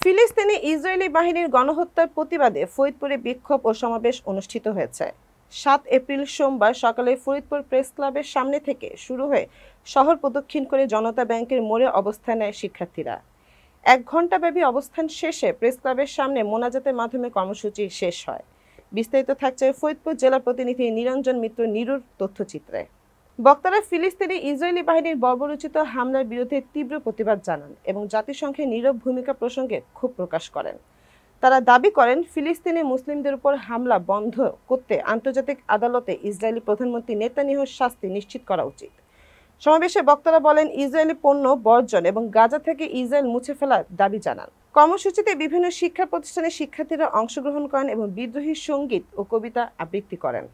ফিলিস্তিনে ইসরায়েলি বাহিনীর গণহত্যার প্রতিবাদে ফরিদপুরে বিক্ষোভ ও সমাবেশ অনুষ্ঠিত হয়েছে। ৭ এপ্রিল সোমবার সকালে ফরিদপুর প্রেস ক্লাবের সামনে থেকে শুরু হয়ে শহর প্রদক্ষিণ করে জনতা ব্যাংকের মোড়ে অবস্থান নেয় শিক্ষার্থীরা। ১ ঘণ্টাব্যাপী অবস্থান শেষে প্রেস ক্লাবের সামনে মোনাজাতের মাধ্যমে কর্মসূচি শেষ হয়। বিস্তারিত থাকছে ফরিদপুর জেলা প্রতিনিধি নিরঞ্জন মিত্র নিরুর তথ্যচিত্রে। বক্তারা ফিলিস্তিনে ইসরায়েলি বাহিনীর বর্বরোচিত হামলার বিরুদ্ধে তীব্র প্রতিবাদ জানান এবং জাতিসংঘের নীরব ভূমিকা প্রসঙ্গে ক্ষোভ প্রকাশ করেন। তারা দাবি করেন, ফিলিস্তিনি মুসলিমদের উপর হামলা বন্ধ করতে আন্তর্জাতিক আদালতে ইসরায়েলি প্রধানমন্ত্রী নেতানিয়াহুর শাস্তি নিশ্চিত করা উচিত। সমাবেশে বক্তারা বলেন, ইসরায়েলি পণ্য বর্জন এবং গাজা থেকে ইসরায়েল মুছে ফেলার দাবি জানান। কর্মসূচিতে বিভিন্ন শিক্ষা প্রতিষ্ঠানের শিক্ষার্থীরা অংশগ্রহণ করেন এবং বিদ্রোহী সঙ্গীত ও কবিতা আবৃত্তি করেন।